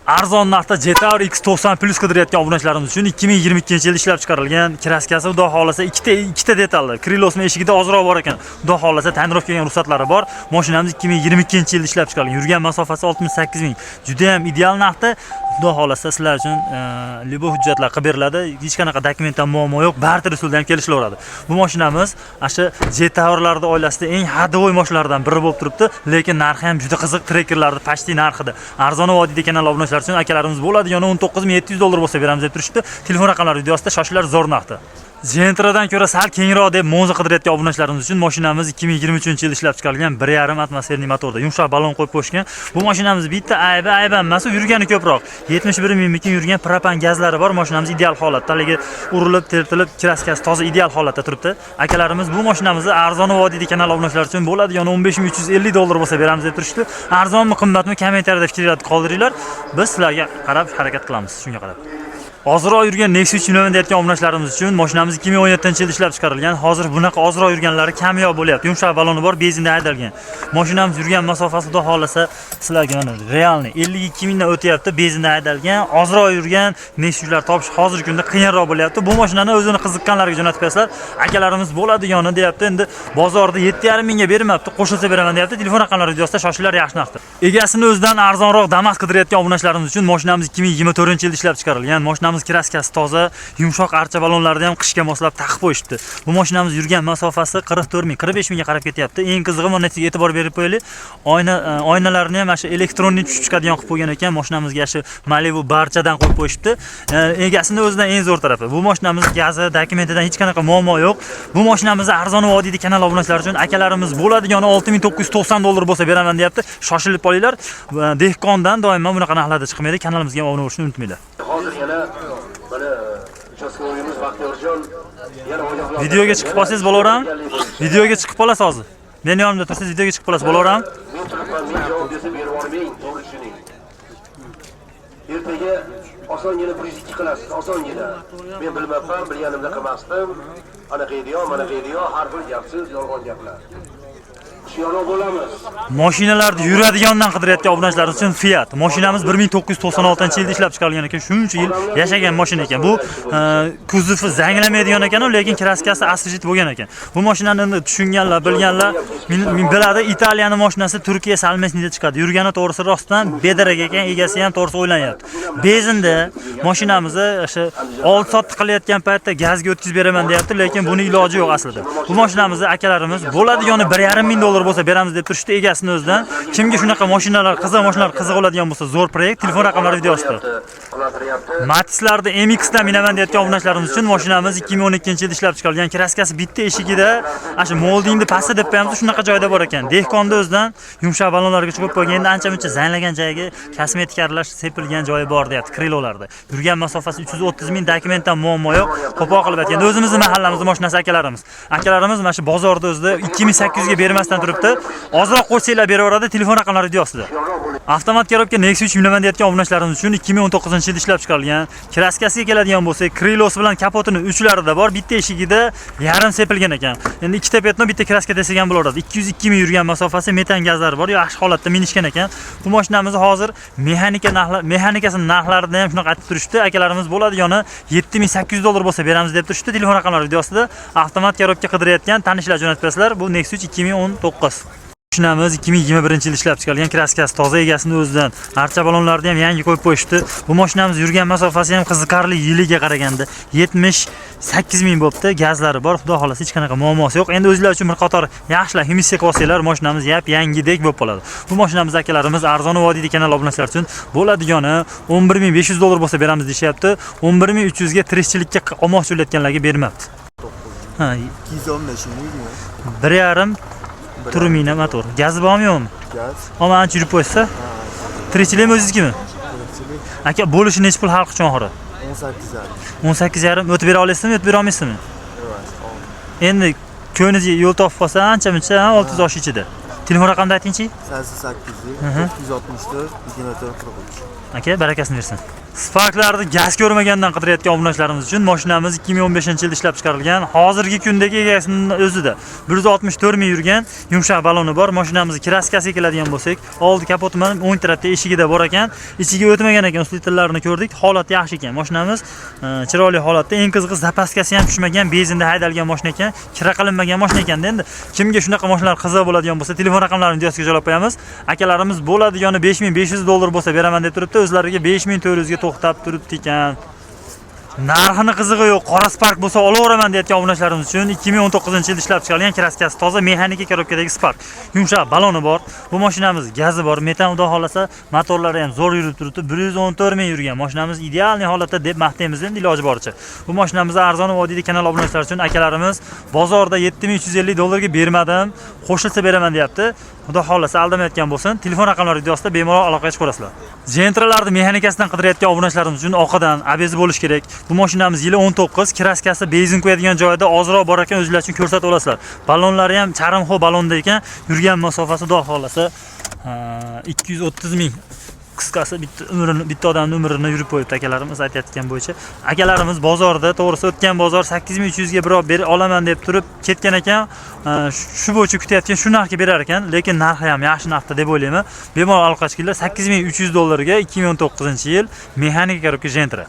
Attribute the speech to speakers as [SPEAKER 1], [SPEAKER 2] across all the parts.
[SPEAKER 1] Arzon narxda GTR X90 Plus qidirayotgan obunachilarimiz uchun 2022-yilda ishlab chiqarilgan kraskasi, xudo xolasa ikkita detalli. Krilosning eshigida ozroq bor ekan. Xudo xolasa ta'mirlab kelgan ruxsatlari bor. Mashinamiz 2022-yilda ishlab chiqarilgan. Yurgan masofasi 68 ming. Juda ham ideal narxda. Xudo xolasa sizlar uchun libo hujjatlar qilib beriladi. Hech qanaqa dokumentdan muammo yo'q. Barter usulda ham kelishilaveradi. Bu mashinamiz asha GTR'larda oilasida eng hadovoy mashinalardan biri bo'lib turibdi, lekin narxi ham juda qiziq, trekerlarning pashti narxida. Arzon vodiyda kanal obunachilar uchun akalarimiz bo'ladi, yana $19,700 bo'lsa beramiz deb turishdi. Telefon raqamlari videosida shoshilar zo'r narxda. Gentradan ko'ra sal kengroq deb mo'za qidirayotgan obunachilarimiz uchun mashinamiz 2023-yilda ishlab chiqarilgan 1.5 atmosferli motorda yumshoq balon qo'yib qo'yishgan. Bu mashinamiz bitta aybi emas, yurgani ko'proq. 71 ming yurgan propan gazlari bor. Mashinamiz ideal holatda, haligi urilib, tertilib, kraskasi toza ideal holatda turibdi. Akalarimiz bu mashinamizni arzon vodiyda kanal obunachilari uchun bo'ladi, yana $15,350 bo'lsa beramiz deb turishdi. Arzonmi, qimmatmi, kommentariyada fikringizni qoldiringlar. Biz sizlarga qarab harakat qilamiz, shunga qarab. Ozroq yurgan Nexus 3 million deyotgan obunachilarimiz uchun mashinamiz 2017-yilda ishlab chiqarilgan. Hozir bunaqa ozroq yurganlari kamyob bo'lyapti. Yumshoq baloni bor, benzinda haydalgan. Mashinamiz yurgan masofasi xudo xolasa sizlarga mana realni 52 mingdan o'tyapti, benzinda haydalgan. Ozroq yurgan Nexus'lar topish hozirgi kunda qiyinroq bo'lyapti. Bu mashinani o'zini qiziqqanlarga jo'natib qo'yasizlar. Akalarimiz bo'ladi yoni deyapti. Endi bozorda 7,5 mingga bermabdi, qo'shilsa beraman deyapti. Telefon raqamlari videosida shoshilar yaxshi narxda. Egasini o'zidan arzonroq Damas qidirayotgan obunachilarimiz uchun mashinamiz 2024-yilda ishlab chiqarilgan. Mashinamiz kraskasi toza, yumshoq archa balonlarni ham qishga moslab taqib qo'yishdi. Bu mashinamiz yurgan masofasi 44 ming, 45 mingga qarab ketyapti. Eng qizig'i mana sizga e'tibor berib qo'yaylik. Oynalarni ham mana elektronli tushib chiqadigan qilib qo'ygan ekan. Mashinamizga shu Malibu barchadan qo'yib qo'yishdi. Egasini o'zidan eng zo'r tarafi. Bu mashinamiz gazi, dokumentidan hech qanaqa muammo yo'q. Bu mashinamizni arzon vodiyda kanal obunachilari uchun akalarimiz bo'ladi, yana $6,990 bo'lsa beraman deyapti. Shoshilib qolinglar. Dehqondan doimo bunaqa narxlarda chiqmaydi. Kanalimizga obuna bo'lishni unutmanglar.
[SPEAKER 2] Hozir yana mana uchastkovoyimiz Baxtiyorjon yana ogohlantirdi.
[SPEAKER 1] Videoga chiqib qolsangiz bo'laveram. Videoga chiqib qolasiz hozir. Men yonimda tursangiz videoga chiqib qolasiz bo'laveram.
[SPEAKER 2] Men turibman, men javob bersa berib yubormang, to'g'ri tushuning. Ertaga osongina 102 qilasiz, osongina. Men bilmabman, bilganimda qilmasdim. Anaqa edi-yo, mana edi-yo, har bir gapsiz, yolg'on gaplar.
[SPEAKER 1] Mashinalarda yuradigandan qidirayotgan obunachilarimiz uchun Fiat. Mashinamiz 1996-yilda ishlab chiqarilgan ekan. Shuncha yil yashagan mashina ekan. Bu kuzovi zanglamaydigan ekan, lekin kraskasi aslijit bo'lgan ekan. Bu mashinani endi tushunganlar, bilganlar biladi. Italiyaning mashinasi Turkiya Salmesnida chiqadi. Yurgani to'g'risi rostdan bedarak ekan, egasi ham to'g'risi o'ylanyapti. Bezinda mashinamizni o'sha 6 soat qilayotgan paytda gazga o'tkazib beraman deyapti, lekin buni iloji yo'q aslida. Bu mashinamizni akalarimiz bo'ladigan $1,5 bo'lsa beramiz deb turishdi egasini o'zidan. Kimga shunaqa mashinalar, mashinalar qiziq bo'ladigan bo'lsa, zo'r proyekt, telefon raqamlari videosida. Matizlarda MX dan minaman deyotgan obunachilarimiz uchun mashinamiz 2012-yilda ishlab chiqarilgan. Kraskasi bitta eshigida, ana shu moldingni pasti deb qo'yamiz, shunaqa joyda bor ekan. Dehqonda o'zidan yumshoq balonlarga chiqib qo'ygan, endi ancha-muncha zanglagan joyiga kosmetik aralash sepilgan joyi bor deyapti krilolarda. Yurgan masofasi 330 ming, dokumentdan muammo yo'q. Qo'pol qilib aytganda o'zimizning mahallamizning mashinasi akalarimiz. Akalarimiz mana shu bozorda o'zida 2800 ga bermasdan turibdi. Ozroq qo'shsanglar beraveradi, telefon raqamlari videosida. Avtomat korobka Nexus 3 million deyotgan obunachilarimiz uchun 2019-yilda ishlab chiqarilgan. Kraskasiga keladigan bo'lsak, Krilos bilan kapotini uchlarida bor, bitta eshigida yarim sepilgan ekan. Endi ikkita petno, bitta kraska desagan bo'lardi. 202 ming yurgan masofasi, metan gazlari bor, yaxshi holatda minishgan ekan. Bu mashinamiz hozir mexanikasining narxlaridan ham shunaqa aytib turishdi. Akalarimiz bo'ladi, yana $7,800 bo'lsa beramiz deb turishdi. Telefon raqamlari videosida avtomat korobka qidirayotgan tanishlar jo'natib qo'yasizlar. Bu Nexus 2019. Mashinamiz 2021-yilda ishlab chiqarilgan, kraskasi toza, egasini o'zidan. Archa balonlarni ham yangi qo'yib qo'yishdi. Bu mashinamiz yurgan masofasi ham qiziqarli, yiliga qaraganda 78 ming bo'pti. Gazlari bor, xudo xolasa hech qanaqa muammosi yo'q. Endi o'zinglar uchun bir qator yaxshilar himissiya qilsanglar, mashinamiz yangidek bo'lib qoladi. Bu mashinamiz akalarimiz arzon vodiyda kanal obunachilari uchun bo'ladigani $11,500 bo'lsa beramiz deyapti. 11,300 ga tirikchilikka olmoqchi bo'layotganlarga bermabdi. Ha,
[SPEAKER 3] 215 mingmi?
[SPEAKER 1] 1,5 turmina motor. Gazi bormi yo'qmi?
[SPEAKER 3] Gaz.
[SPEAKER 1] Ama ancha yurib qo'ysa. Tirikchilikmi o'zingizmi? Aka, bo'lishi necha pul xalq uchun oxiri?
[SPEAKER 3] 18,5.
[SPEAKER 1] 18,5 o'tib bera olasizmi, o'tib bera olmaysizmi?
[SPEAKER 3] Yo'q.
[SPEAKER 1] Endi ko'ngilingizga yo'l topib qolsa, ancha-muncha 600 osh ichida. Telefon raqamini aytingchi?
[SPEAKER 3] 88 464 24 43.
[SPEAKER 1] Aka, barakasini bersin. Sparklarni gaz ko'rmagandan qidirayotgan obunachilarimiz uchun mashinamiz 2015-yilda ishlab chiqarilgan. Hozirgi kundagi egasining o'zida 164 ming yurgan yumshoq baloni bor. Mashinamizni kraskasiga keladigan bo'lsak, oldi kapoti bilan 10 tarafda eshigida bor ekan. Ichiga o'tmagan ekan, ustunlarini ko'rdik. Holati yaxshi ekan. Mashinamiz chiroyli holatda. Eng qizig'i zapaskasi ham tushmagan, benzinda haydalgan mashina ekan. Kira qilinmagan mashina ekan. Endi kimga shunaqa mashinalar qiziq bo'ladigan bo'lsa, telefon raqamlarini videosiga joylab qo'yamiz. Akalarimiz bo'ladigani $5500 bo'lsa beraman deb turibdi. O'zlariga 5400 ga to'xtab turibdi ekan. Narxini qizig'i yo'q, qora Spark bo'lsa olaveraman deyotgan obunachilarimiz uchun 2019-yilda ishlab chiqarilgan kraskasi toza mexanika korobkadagi Spark. Yumshoq baloni bor. Bu mashinamiz gazi bor. Metan xudo xolasa motorlari ham zo'r yurib turibdi. 114 ming yurgan. Mashinamiz ideal holatda deb maqtaymiz endi iloji boricha. Bu mashinamizni arzon vodiyda kanal obunachilari uchun akalarimiz bozorda $7350 ga bermadim, qo'shilsa beraman deyapti. Xudo xolasa aldamayotgan bo'lsin. Telefon raqamlari videosida bemalol aloqaga chiqib ko'rasizlar. Gentralarni mexanikasidan qidirayotgan obunachilarimiz uchun orqadan abezi bo'lish kerak. Bu mashinamiz yili 19, kraskasi benzin qo'yadigan joyda ozroq bor ekan, o'zinglar uchun ko'rsatib olasizlar. Ballonlari ham charimxo ballonda ekan, yurgan masofasi xudo xolasa 230 ming. Qisqasi bitta odamning umrini yurib qo'yibdi akalarimiz aytayotgan bo'yicha. Akalarimiz bozorda, to'g'risi o'tgan bozor 8300 ga birov olaman deb turib ketgan ekan. Shu bo'yicha kutayotgan shu narxga berar ekan, lekin narxi ham yaxshi narxda deb o'ylayman. Bemalol aloqaga chiqinglar. $8300 ga 2019-yil mexanika korobka Gentra.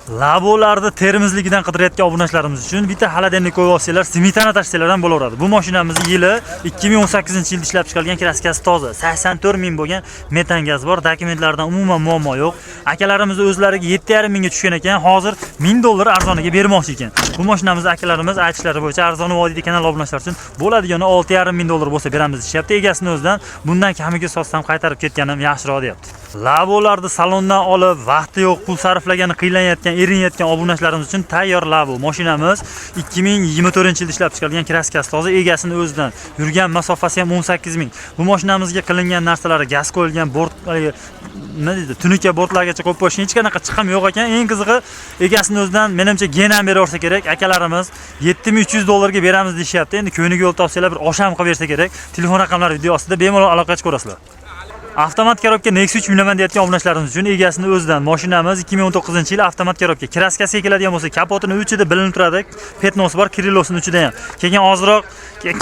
[SPEAKER 1] Labolarni termizligidan qidirayotgan obunachilarimiz uchun bitta xaladenlik qo'yib olsanglar, smetana tashsanglar ham bo'laveradi. Bu mashinamiz yili 2018-yilda ishlab chiqarilgan, kraskasi toza, 84 ming bo'lgan, metan gaz bor, dokumentlardan umuman muammo yo'q. Akalarimiz o'zlariga 7,5 mingga tushgan ekan, hozir $1000 arzoniga bermoqchi ekan. Bu mashinamizni akalarimiz aytishlari bo'yicha arzon vodiyda kanal obunachilari uchun bo'ladigani $6,5 ming bo'lsa beramiz deyapti. Egasini o'zidan bundan kamiga sotsam qaytarib ketganim yaxshiroq deyapti. Labolarni salondan olib, vaqti yo'q, pul sarflagani qiynalayotgan, erinayotgan obunachilarimiz uchun tayyor labo. Mashinamiz 2024-yilda ishlab chiqarilgan, kraskasi toza, egasini o'zidan. Yurgan masofasi ham 18 ming. Bu mashinamizga qilingan narsalari gaz qo'yilgan, bort nima deydi, tunuka bortlargacha qo'yib qo'yishning hech qanaqa chiqim yo'q ekan. Eng qizig'i, egasini o'zidan menimcha genam beraversa kerak. Akalarimiz $7300 ga beramiz deyapti. Endi ko'niga yo'l topsanglar bir osham qilib bersa kerak. Telefon raqamlari video ostida bemalol aloqa chiqib ko'rasizlar. Avtomat korobka Nexus 3 minaman deyotgan obunachilarimiz uchun egasini o'zidan. Mashinamiz 2019-yil avtomat korobka. Kraskasiga keladigan bo'lsa, kapotining uchida bilinib turadi. Petnos bor, Kirillosning uchida ham. Keyin ozroq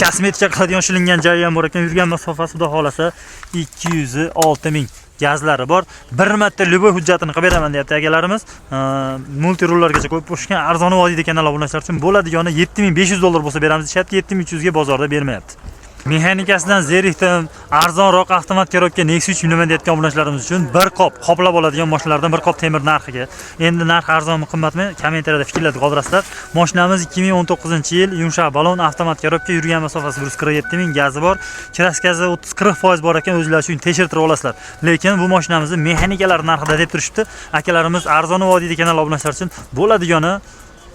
[SPEAKER 1] kosmetika qiladigan shilingan joyi ham bor ekan. Yurgan masofasi xudo xolasa 206 ming. Gazlari bor. Bir marta любой hujjatini qilib beraman deyapti akalarimiz. Multirullargacha qo'yib qo'shgan arzon vodiyda kanal obunachilari uchun bo'ladigani $7500 bo'lsa beramiz deyapti. 7300 ga bozorda bermayapti. Mexanikasidan zerikdim. Arzonroq avtomat korobka Nexus 3 nima deyotgan obunachilarimiz uchun bir qop qoplab oladigan mashinalardan bir qop temir narxiga. Endi narx arzonmi, qimmatmi? Kommentariyada fikrlarni qoldirasizlar. Mashinamiz 2019-yil, yumshoq balon, avtomat korobka, yurgan masofasi 147 ming, gazi bor. Kraskasi 30-40% bor ekan, o'zinglar uchun tekshirtirib olasizlar. Lekin bu mashinamizni mexanikalar narxida deb turishibdi. Akalarimiz arzon vodiyda kanal obunachilari uchun bo'ladigani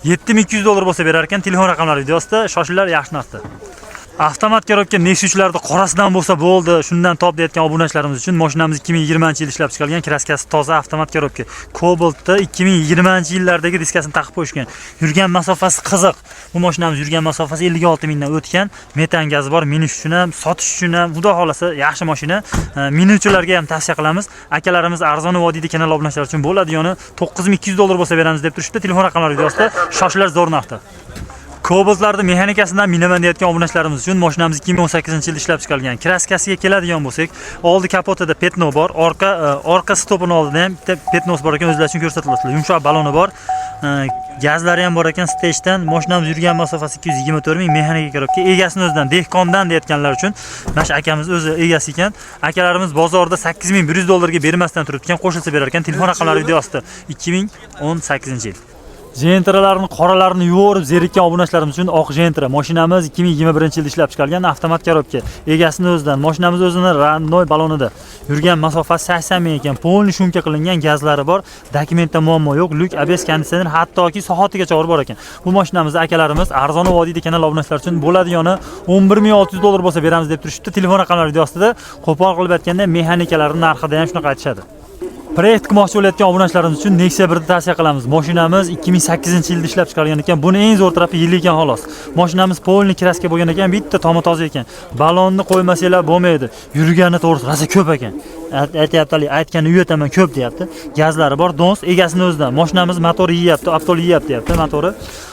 [SPEAKER 1] $7200 bo'lsa berar ekan. Telefon raqamlari videosida, shoshillar, yaxshi narxda. Avtomat korobka Nexus'larda qorasidan bo'lsa bo'ldi, shundan top deyotgan obunachilarimiz uchun mashinamiz 2020-yil ishlab chiqarilgan, kraskasi toza avtomat korobka. Cobaltda 2020-yillardagi diskasini taqib qo'yishgan. Yurgan masofasi qiziq. Bu mashinamiz yurgan masofasi 56 mingdan o'tgan. Metan gazi bor, minish uchun ham, sotish uchun ham, xudo xolasa yaxshi mashina. Minuvchilarga ham tavsiya qilamiz. Akalarimiz arzon vodiyda kanal obunachilari uchun bo'ladigani $9200 bo'lsa beramiz deb turishdi. Telefon raqamlari videosida, shoshilar zo'r narxda. Cobaltlarni mexanikasidan minaman deyotgan obunachilarimiz uchun mashinamiz 2018-yilda ishlab chiqarilgan. Kraskasiga keladigan bo'lsak, oldi kapotida petno bor, orqa stopini oldida ham bitta petnos bor ekan, o'zlari uchun ko'rsatiladi. Yumshoq baloni bor. Gazlari ham bor ekan stagedan. Mashinamiz yurgan masofasi 224 ming, mexanika korobka. Egasini o'zidan, dehqondan deyotganlar uchun, mana shu akamiz o'zi egasi ekan. Akalarimiz bozorda $8100 ga bermasdan turibdi ekan, qo'shilsa berar ekan. Telefon raqamlari videosida 2018-yil. Gentralarni qoralarini yuvorib zerikkan obunachilarimiz uchun oq Gentra. Mashinamiz 2021-yilda ishlab chiqarilgan, avtomat korobka. Egasini o'zidan. Mashinamiz o'zining randoy balonida. Yurgan masofasi 80 ming ekan. Polni shumka qilingan, gazlari bor. Dokumentda muammo yo'q. Lyuk, ABS konditsioner, hattoki soatigacha bor ekan. Bu mashinamizni akalarimiz arzon vodiyda kanal obunachilari uchun bo'ladigani $11600 bo'lsa beramiz deb turishibdi. Telefon raqamlari videosida qo'pol qilib aytganda mexanikalarning narxida ham shunaqa aytishadi. Proyekt qilmoqchi bo'layotgan obunachilarimiz uchun Nexia 1 ni tavsiya qilamiz. Mashinamiz 2008-yilda ishlab chiqarilgan ekan. Buni eng zo'r tarafi yil ekan xolos. Mashinamiz polni kraska bo'lgan ekan, bitta tomi toza ekan. Balonni qo'ymasanglar bo'lmaydi. Yurgani to'g'risi rosa ko'p ekan. aytyapti, aytgani uyataman ko'p deyapti. Gazlari bor, dons egasini o'zidan. Mashinamiz motori yeyapti, avtol yeyapti deyapti motori.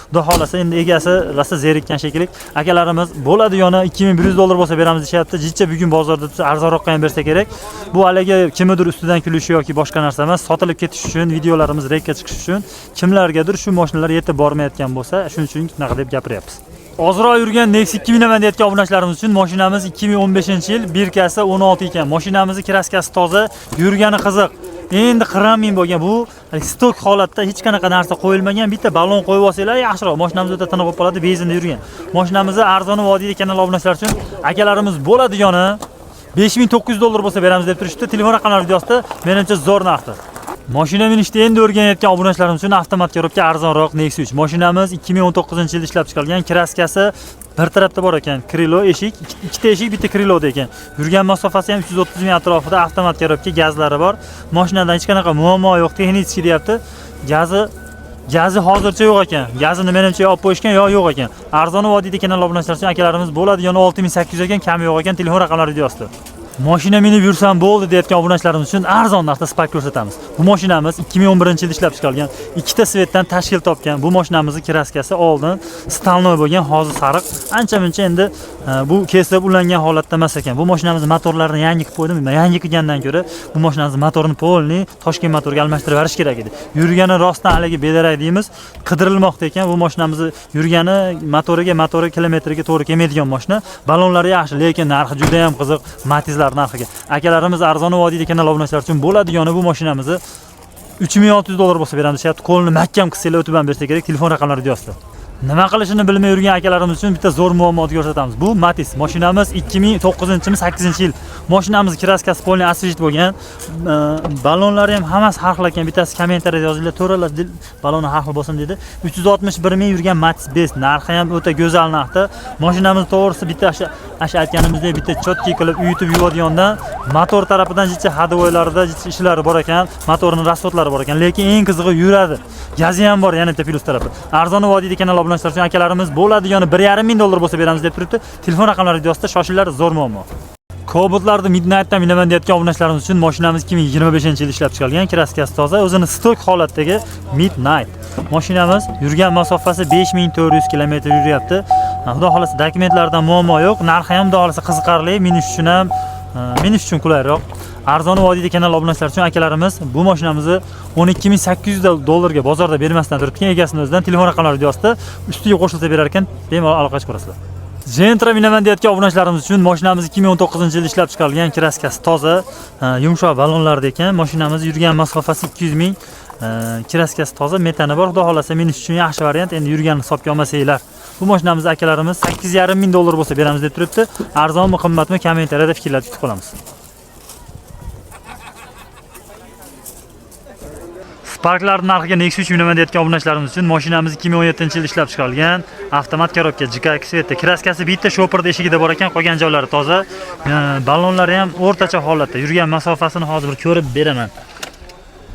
[SPEAKER 1] Xudo xolasa endi egasi rosa zerikkan shekilli. Akalarimiz bo'ladi yana $2100 bo'lsa beramiz deyapti. Jicha bugun bozorda tursa arzonroqqa ham bersa kerak. Bu haligi kimnidir ustidan kulishi yoki boshqa narsa emas, sotilib ketish uchun, videolarimiz reykka chiqish uchun kimlargadir shu mashinalar yetib bormayotgan bo'lsa, shuning uchun shunaqa deb gapiryapmiz. Ozroq yurgan Nexus 2000 naman deyotgan obunachilarimiz uchun mashinamiz 2015-yil birkasi 16 ekan. Mashinamizning kraskasi toza, yurgani qiziq. Endi qiramin bo'lgan bu stok holatda hech qanaqa narsa qo'yilmagan, bitta balon qo'yib olsanglar yaxshiroq. Mashinamiz o'ta tiniq bo'lib qoladi, benzinda yurgan. Mashinamizni arzon vodiyda kanal obunachilar uchun akalarimiz bo'ladi yoni $5900 bo'lsa beramiz deb turishdi. Telefon raqamlari videosida menimcha zo'r narxda. Mashina minishda endi o'rganayotgan obunachilarimiz uchun avtomat korobka arzonroq Nexus 3. Mashinamiz 2019-yilda ishlab chiqarilgan, kraskasi bir tarafda bor ekan, krilo eshik, ikkita eshik, bitta kriloda ekan. Yurgan masofasi ham 330 ming atrofida, avtomat korobka, gazlari bor. Mashinadan hech qanaqa muammo yo'q, texnik deyapti. Gazi hozircha yo'q ekan. Gazini menimcha olib qo'yishgan yo'q ekan. Arzon vodiyda kanal obunachilar uchun akalarimiz bo'ladi, yana 6800 ekan, kami yo'q ekan. Telefon raqamlari videosida. Mashina minib yursam bo'ldi deyotgan obunachilarimiz uchun arzon narxda Spark ko'rsatamiz. Bu mashinamiz 2011-yilda ishlab chiqarilgan, ikkita svetdan tashkil topgan. Bu mashinamizning kraskasi oldin stalnoy bo'lgan, hozir sariq. Ancha-muncha endi bu keslab ulangan holatda emas ekan. Bu mashinamizning motorlarini yangi qilib qo'ydim. Yangi qilgandan ko'ra bu mashinamizning motorini polni Toshkent motoriga almashtirib berish kerak edi. Yurgani rostdan haligi bedarak deymiz, qidirilmoqda ekan. Bu mashinamizni yurgani motori kilometriga to'g'ri kelmaydigan mashina. Balonlari yaxshi, lekin narxi juda ham qiziq. Matizlar narxiga. Akalarimiz arzon vodiyda kanal obunachilar uchun bo'ladi yoni bu mashinamizni $3600 bo'lsa beramiz deyapti. Qo'lni mahkam qilsanglar o'tib ham bersa kerak. Telefon raqamlari videosida. Nima qilishini bilmay yurgan akalarimiz uchun bitta zo'r muammoni ko'rsatamiz. Bu Matiz. Mashinamiz 2009-8-yil. Mashinamiz kraskasi polni asvejit bo'lgan. Balonlari ham hammasi har xil ekan. Bittasi kommentariyada yozinglar, to'g'rilar baloni har xil bo'lsin dedi. 361 ming yurgan Matiz Best. Narxi ham o'ta go'zal narxda. Mashinamiz to'g'risi bitta aytganimizdek bitta chotki qilib uyutib yuvadigandan motor tarafidan jicha hadovoylarida ishlari bor ekan, motorning rasxodlari bor ekan, lekin eng qizig'i yuradi. Gazi ham bor, yana bitta plus tarafi. Arzon vodiyda kanal obunachilar uchun akalarimiz bo'ladi, yoni $1,500 bo'lsa beramiz deb turibdi. Telefon raqamlari videosida shoshillar, zo'r muammo. Kobotlarni Midnight'dan minaman deyotgan obunachilarimiz uchun mashinamiz 2025-yilda ishlab chiqarilgan, kraskasi toza, o'zini stok holatdagi Midnight. Mashinamiz yurgan masofasi 5400 km yuryapti. Xudo xolasa dokumentlardan muammo yo'q, narxi ham xudo xolasa qiziqarli, minish uchun qulayroq. Arzon vodiyda kanal obunachilar uchun akalarimiz bu mashinamizni $12800 ga bozorda bermasdan turibdi, egasini o'zidan. Telefon raqamlari videosida ustiga qo'shilsa berar ekan, bemalol aloqa chiqarasizlar. Gentra minaman deyotgan obunachilarimiz uchun mashinamiz 2019-yilda ishlab chiqarilgan, kraskasi toza, yumshoq balonlarda ekan. Mashinamiz yurgan masofasi 200 ming, kraskasi toza, metani bor. Xudo xolasa minish uchun yaxshi variant. Endi yurganni hisobga olmasanglar. Bu mashinamiz akalarimiz $8,500 bo'lsa beramiz deb turibdi. Arzonmi, qimmatmi, kommentariyada fikrlar kutib qolamiz. Sparklar narxiga Nexus 3 minaman deyotgan obunachilarimiz uchun mashinamiz 2017-yilda ishlab chiqarilgan, avtomat korobka, GKX svetda, kraskasi bitta shoperda eshigida bor ekan, qolgan joylari toza. Balonlari ham o'rtacha holatda. Yurgan masofasini hozir bir ko'rib beraman.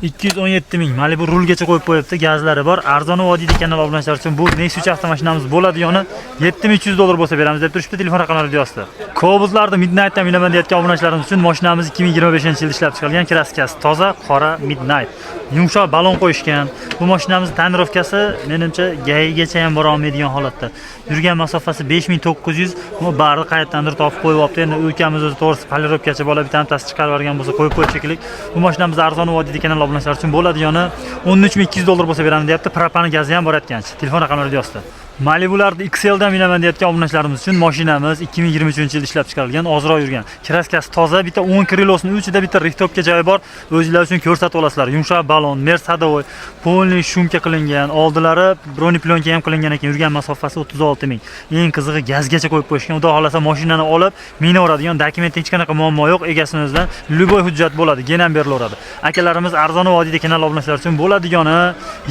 [SPEAKER 1] 217 ming. Malibu rulgacha qo'yib qo'yibdi, gazlari bor. Arzon vodiyda kanal obunachilar uchun bu Nexus 3 avtomashinamiz bo'ladi, yoni $7300 bo'lsa beramiz deb turishdi. Telefon raqamlari videosida. Kobotlarni Midnight'dan minaman deyotgan obunachilarimiz uchun mashinamiz 2025-yilda ishlab chiqarilgan, kraskasi toza, qora Midnight. Yumshoq balon qo'yishgan. Bu mashinamiz tonirovkasi menimcha gayigacha ham bora olmaydigan holatda. Yurgan masofasi 5900. Bu barni qayerdandir topib qo'yib olibdi. Endi ukamiz o'zi to'g'risi polirovkachi bola bittasi chiqarib yuborgan bo'lsa qo'yib qo'yishlik. Bu mashinamiz arzon vodiyda kanal obunachilar uchun bo'ladi, yoni $13200 bo'lsa beramiz deyapti. Propani gazi ham bor aytgancha. Telefon raqamlari videosida. Malibularni XL dan minaman deyotgan obunachilarimiz uchun mashinamiz 2023-yilda ishlab chiqarilgan, ozroq yurgan. Kraskasi toza, bitta 10 krilosning ichida bitta riftopga joyi bor. O'zingizlar uchun ko'rsatib olasizlar. Yumshoq balon, Mersadovoy, polni shumka qilingan, oldilari broneplyonka ham qilingan ekan. Yurgan masofasi 36 ming. Eng qizig'i gazgacha qo'yib qo'yishgan. Xudo xolasa mashinani olib minaveradigan, dokumentda hech qanaqa muammo yo'q, egasini o'zidan любой hujjat bo'ladi, genam berilaveradi. Akalarimiz arzon vodiyda kanal obunachilar uchun bo'ladi, yoni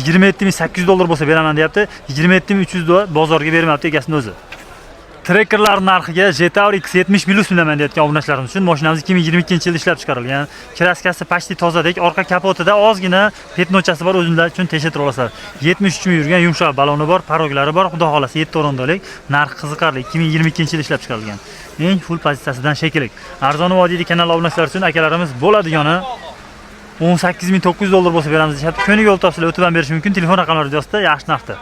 [SPEAKER 1] $27800 bo'lsa beraman deyapti. $27300 bozorga bermayapti egasini o'zi. Trekkerlar narxiga Jetaur X70 Plus bilaman deyotgan obunachilarimiz uchun mashinamiz 2022-yilda ishlab chiqarilgan. Kraskasi почти tozadek, orqa kapotida ozgina petnochasi bor, o'zingizlar uchun tekshirib olasizlar. 73 ming yurgan yumshoq baloni bor, paroglari bor, xudo xolasa 7 o'rindilik. Narxi qiziqarli, 2022-yilda ishlab chiqarilgan. Eng full pozitsiyasidan shekillik. Arzon vodiyli kanal obunachilari uchun akalarimiz bo'ladigani 18.900 dollar bo'lsa beramiz deyapti. Ko'nig yo'l topsizlar o'tib ham berish mumkin. Telefon raqamlari yozda yaxshi narxda.